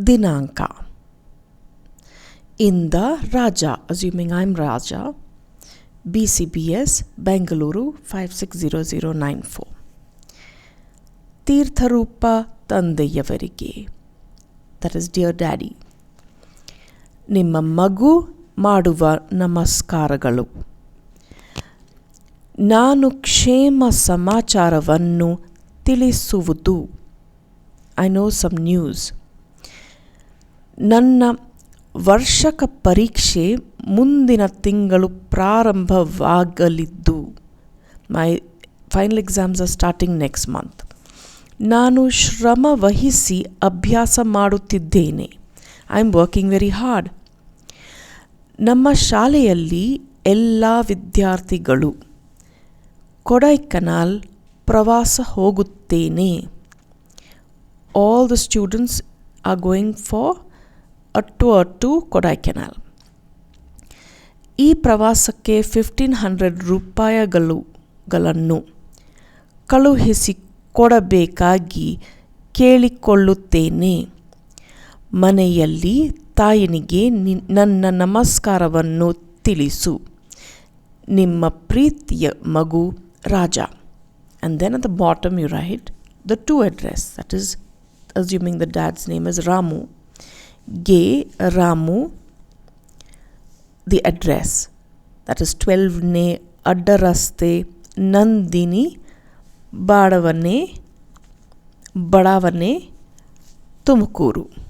ದಿನಾಂಕ. ಇಂದ ರಾಜ, assuming I'm Raja, BCBS, Bengaluru 560094. ತೀರ್ಥರೂಪ ತಂದೆಯವರಿಗೆ, that is dear daddy. ನಿಮ್ಮ ಮಗು ಮಾಡುವ ನಮಸ್ಕಾರಗಳು. ನಾನು ಕ್ಷೇಮ ಸಮಾಚಾರವನ್ನು ತಿಳಿಸುವುದು. I know some news. ನನ್ನ ವರ್ಷಕ ಪರೀಕ್ಷೆ ಮುಂದಿನ ತಿಂಗಳು ಪ್ರಾರಂಭವಾಗಲಿದ್ದು. My final exams are starting next month. ನಾನು ಶ್ರಮ ವಹಿಸಿ ಅಭ್ಯಾಸ ಮಾಡುತ್ತಿದ್ದೇನೆ. I am working very hard. ನಮ್ಮ ಶಾಲೆಯಲ್ಲಿ ಎಲ್ಲ ವಿದ್ಯಾರ್ಥಿಗಳು ಕೊಡೈಕನಾಲ್ ಪ್ರವಾಸ ಹೋಗುತ್ತೇನೆ. All the students are going for a tour to Kodaikanal. ಈ ಪ್ರವಾಸಕ್ಕೆ 1500 ರೂಪಾಯಿಗಳನ್ನು ಕಳುಹಿಸಿಕೊಡಬೇಕಾಗಿ ಕೇಳಿಕೊಳ್ಳುತ್ತೇನೆ. ಮನೆಯಲ್ಲಿ ತಾಯಿನಿಗೆ ನನ್ನ ನಮಸ್ಕಾರವನ್ನು ತಿಳಿಸು. ನಿಮ್ಮ ಪ್ರೀತಿಯ ಮಗು ರಾಜ. And then at the bottom you write the to address, that is assuming the dad's name is Ramu. Ge Ramu, the address, that is 12ನೇ ಅಡ್ಡರಸ್ತೆ, Nandini, ಬಡಾವಣೆ, ತುಮಕೂರು.